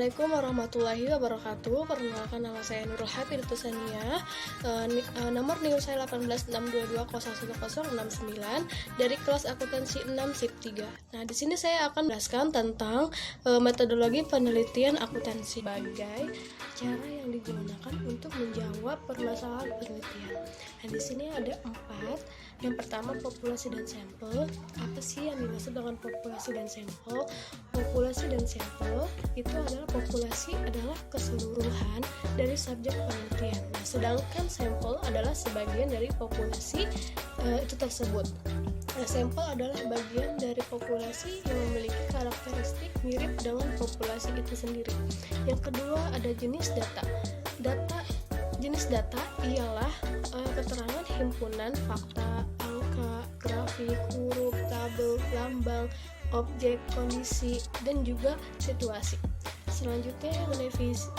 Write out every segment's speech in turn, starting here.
Assalamualaikum warahmatullahi wabarakatuh. Perkenalkan, nama saya Nurul Hafidzatul Sania. Nomor NIU saya 18622011069 dari kelas akuntansi 6 SIP 3. Nah, di sini saya akan menjelaskan tentang metodologi penelitian akuntansi sebagai cara yang digunakan untuk menjawab permasalahan penelitian. Nah, di sini ada 4. Yang pertama, populasi dan sampel. Apa sih yang dimaksud dengan populasi dan sampel? Populasi dan sampel itu adalah keseluruhan dari subjek penelitian. Nah, sedangkan sampel adalah sebagian dari populasi itu tersebut. Nah, sampel adalah bagian dari populasi yang memiliki karakteristik mirip dengan populasi itu sendiri. Yang kedua, ada jenis data. Jenis data ialah keterangan himpunan fakta, angka, grafik, huruf, tabel, lambang, objek, kondisi, dan juga situasi. Selanjutnya,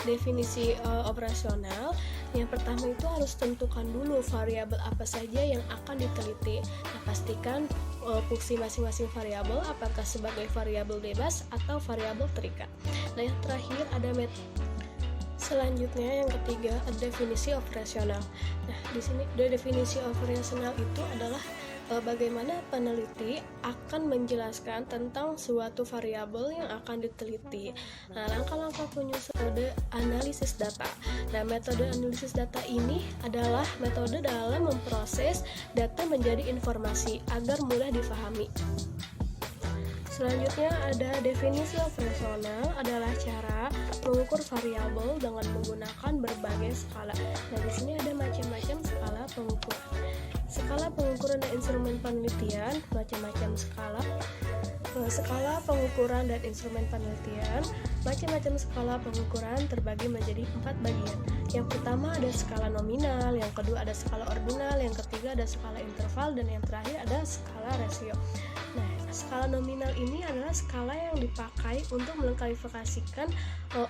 definisi operasional. Yang pertama itu harus tentukan dulu variabel apa saja yang akan diteliti. Nah, pastikan fungsi masing-masing variabel, apakah sebagai variabel bebas atau variabel terikat. Nah, yang terakhir ada Selanjutnya, yang ketiga, ada definisi operasional. Nah, di sini definisi operasional itu adalah bagaimana peneliti akan menjelaskan tentang suatu variabel yang akan diteliti. Nah, langkah-langkah penyusun metode analisis data. Nah, metode analisis data ini adalah metode dalam memproses data menjadi informasi agar mudah difahami. Selanjutnya ada definisi operasional, adalah cara mengukur variabel dengan menggunakan berbagai skala. Nah, di sini ada macam-macam skala pengukuran. Skala pengukuran dan instrumen penelitian, macam-macam skala. Skala pengukuran dan instrumen penelitian, macam-macam skala pengukuran terbagi menjadi 4 bagian. Yang pertama ada skala nominal, yang kedua ada skala ordinal, yang ketiga ada skala interval, dan yang terakhir ada skala rasio. Nah, skala nominal ini adalah skala yang dipakai untuk mengklasifikasikan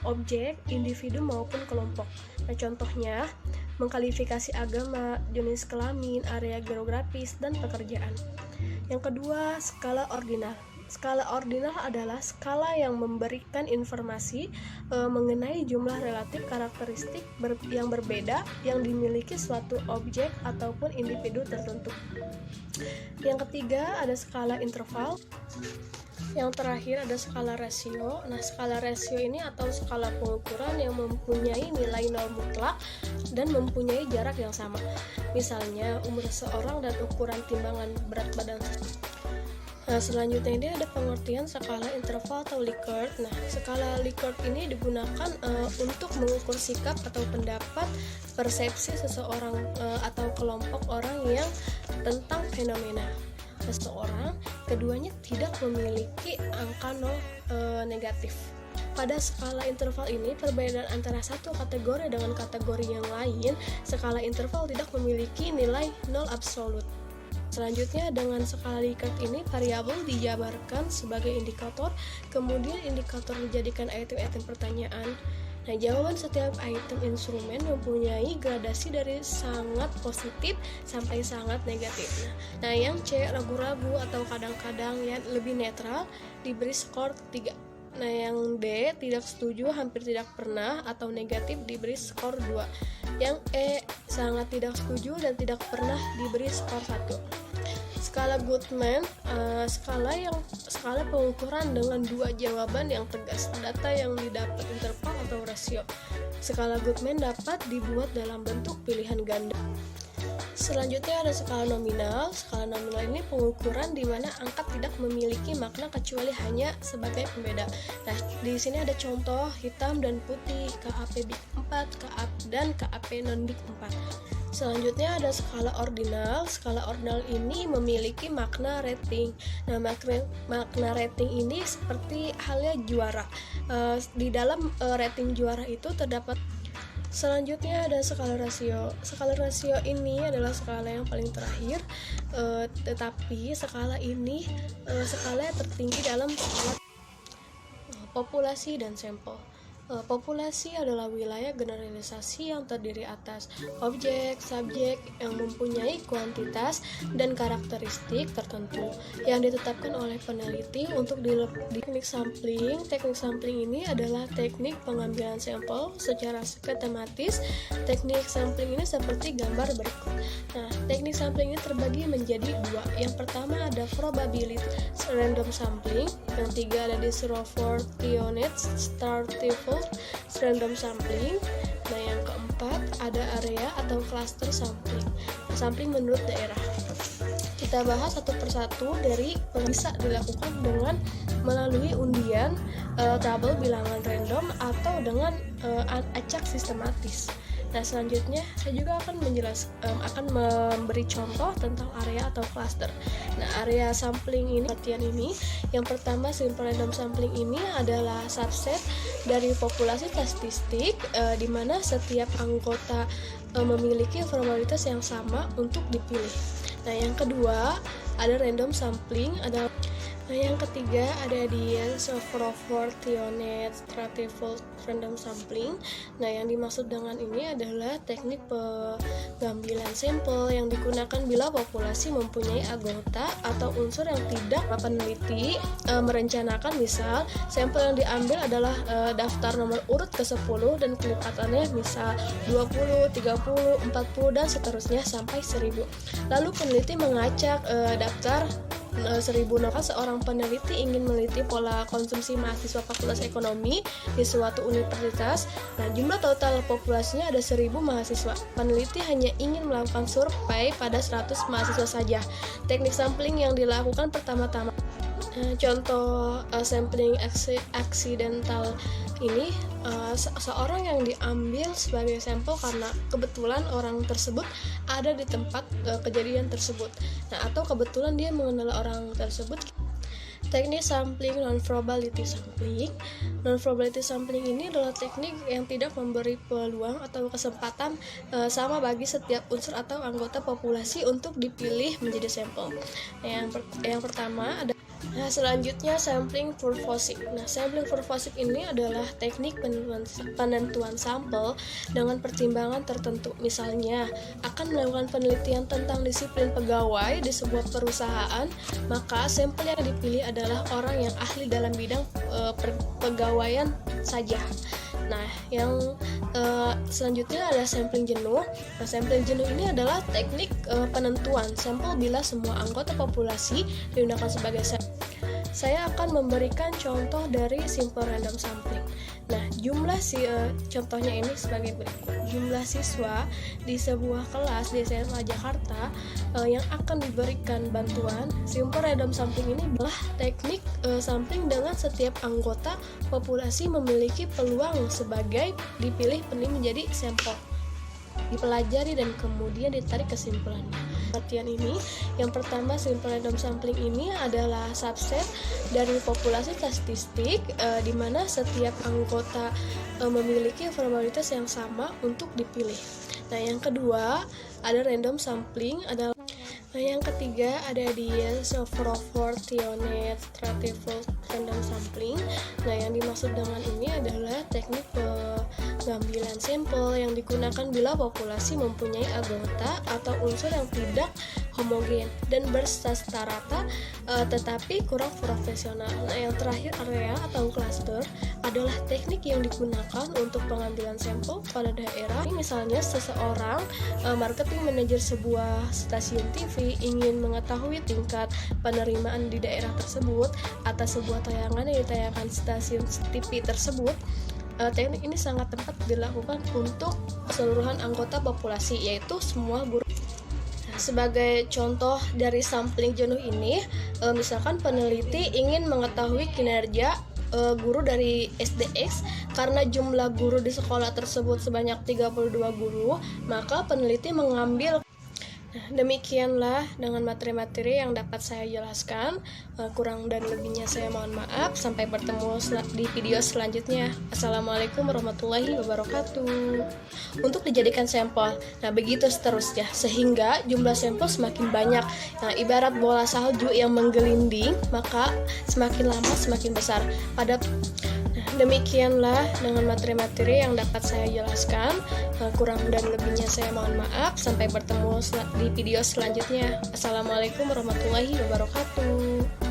objek, individu maupun kelompok. Nah, contohnya mengklasifikasi agama, jenis kelamin, area geografis, dan pekerjaan. Yang kedua, skala ordinal. Skala ordinal adalah skala yang memberikan informasi mengenai jumlah relatif karakteristik yang berbeda yang dimiliki suatu objek ataupun individu tertentu. Yang ketiga ada skala interval. Yang terakhir ada skala rasio. Nah, skala rasio ini atau skala pengukuran yang mempunyai nilai nol mutlak dan mempunyai jarak yang sama. Misalnya umur seseorang dan ukuran timbangan berat badan. Nah, selanjutnya ini ada pengertian skala interval atau Likert. Nah, skala Likert ini digunakan untuk mengukur sikap atau pendapat, persepsi seseorang atau kelompok orang yang tentang fenomena seseorang. Keduanya tidak memiliki angka nol negatif. Pada skala interval ini, perbedaan antara satu kategori dengan kategori yang lain, skala interval tidak memiliki nilai nol absolut. Selanjutnya, dengan skala Likert ini, variabel dijabarkan sebagai indikator, kemudian indikator dijadikan item-item pertanyaan. Nah, jawaban setiap item instrumen mempunyai gradasi dari sangat positif sampai sangat negatif. Nah, yang C ragu-ragu atau kadang-kadang yang lebih netral diberi skor 3. Nah, yang D tidak setuju, hampir tidak pernah, atau negatif diberi skor 2. Yang E sangat tidak setuju dan tidak pernah diberi skor 1. Skala Goodman, skala pengukuran dengan 2 jawaban yang tegas, data yang didapat interval atau rasio. Skala Goodman dapat dibuat dalam bentuk pilihan ganda. Selanjutnya ada skala nominal. Skala nominal ini pengukuran di mana angka tidak memiliki makna kecuali hanya sebagai pembeda. Nah, di sini ada contoh hitam dan putih, KAP Big 4, dan KAP non Big 4. Selanjutnya ada skala ordinal. Skala ordinal ini memiliki makna rating. Nah, makna rating ini seperti halnya juara. Di dalam rating juara itu terdapat. Selanjutnya ada skala rasio. Skala rasio ini adalah skala yang paling terakhir, tetapi skala ini skala yang tertinggi dalam skala populasi dan sampel. Populasi adalah wilayah generalisasi yang terdiri atas objek, subjek yang mempunyai kuantitas dan karakteristik tertentu yang ditetapkan oleh peneliti untuk teknik sampling. Teknik sampling ini adalah teknik pengambilan sampel secara sistematis. Teknik sampling ini seperti gambar berikut. Nah, teknik sampling ini terbagi menjadi dua. Yang pertama ada probability random sampling, yang tiga ada Disrofortionate Stratified random sampling. Nah, yang keempat ada area atau cluster sampling, sampling menurut daerah. Kita bahas satu persatu dari bisa dilakukan dengan melalui undian, tabel bilangan random, atau dengan acak sistematis. Nah, selanjutnya saya juga akan memberi contoh tentang area atau cluster. Nah, area sampling ini, latihan ini, yang pertama simple random sampling ini adalah subset dari populasi statistik, di mana setiap anggota memiliki probabilitas yang sama untuk dipilih. Nah, yang kedua ada random sampling, Nah, yang ketiga ada Disproportionate Stratified random sampling. Nah, yang dimaksud dengan ini adalah teknik pengambilan sampel yang digunakan bila populasi mempunyai anggota atau unsur yang tidak peneliti merencanakan. Misal, sampel yang diambil adalah daftar nomor urut ke-10 dan kelipatannya misal 20, 30, 40 dan seterusnya sampai 1000. Lalu peneliti mengacak daftar 1000. Maka seorang peneliti ingin meneliti pola konsumsi mahasiswa Fakultas Ekonomi di suatu universitas. Nah, jumlah total populasinya ada 1000 mahasiswa. Peneliti hanya ingin melakukan survei pada 100 mahasiswa saja. Teknik sampling yang dilakukan pertama-tama, contoh sampling accidental ini, seorang yang diambil sebagai sampel karena kebetulan orang tersebut ada di tempat kejadian tersebut. Nah, atau kebetulan dia mengenal orang tersebut. Teknik sampling non-probability sampling. Non-probability sampling ini adalah teknik yang tidak memberi peluang atau kesempatan sama bagi setiap unsur atau anggota populasi untuk dipilih menjadi sampel. Yang pertama ada. Nah, selanjutnya sampling purposive. Nah, sampling purposive ini adalah teknik penentuan sampel dengan pertimbangan tertentu. Misalnya, akan melakukan penelitian tentang disiplin pegawai di sebuah perusahaan, maka sampel yang dipilih adalah orang yang ahli dalam bidang pegawaian saja. Nah, yang selanjutnya ada sampling jenuh. Nah, sampling jenuh ini adalah teknik penentuan sampel bila semua anggota populasi digunakan sebagai sampel. Saya akan memberikan contoh dari simple random sampling. Nah, contohnya ini sebagai berikut. Jumlah siswa di sebuah kelas di SMA Jakarta yang akan diberikan bantuan. Simple random sampling ini adalah teknik sampling dengan setiap anggota populasi memiliki peluang sebagai dipilih menjadi sampel, dipelajari dan kemudian ditarik kesimpulannya. Latihan ini, yang pertama simple random sampling ini adalah subset dari populasi statistik, di mana setiap anggota memiliki probabilitas yang sama untuk dipilih. Nah, yang kedua ada random sampling adalah. Nah, yang ketiga ada Disproportionate Stratified random sampling. Nah, yang dimaksud dengan ini adalah teknik pengambilan sampel yang digunakan bila populasi mempunyai anggota atau unsur yang tidak homogen dan bersasta-rata, tetapi kurang profesional. Nah, yang terakhir area atau cluster adalah teknik yang digunakan untuk pengambilan sampel pada daerah. Misalnya, seseorang marketing manajer sebuah stasiun TV ingin mengetahui tingkat penerimaan di daerah tersebut atas sebuah tayangan yang ditayangkan stasiun TV tersebut. Teknik ini sangat tepat dilakukan untuk keseluruhan anggota populasi, yaitu semua guru. Sebagai contoh dari sampling jenuh ini, misalkan peneliti ingin mengetahui kinerja guru dari SDX. Karena jumlah guru di sekolah tersebut sebanyak 32 guru, maka peneliti mengambil. Nah, demikianlah dengan materi-materi yang dapat saya jelaskan. Kurang dan lebihnya saya mohon maaf. Sampai bertemu di video selanjutnya. Assalamualaikum warahmatullahi wabarakatuh. Untuk dijadikan sampel, nah begitu seterusnya, sehingga jumlah sampel semakin banyak. Nah, ibarat bola salju yang menggelinding, maka semakin lama semakin besar. Nah, demikianlah dengan materi-materi yang dapat saya jelaskan. Kurang dan lebihnya saya mohon maaf. Sampai bertemu di video selanjutnya. Assalamualaikum warahmatullahi wabarakatuh.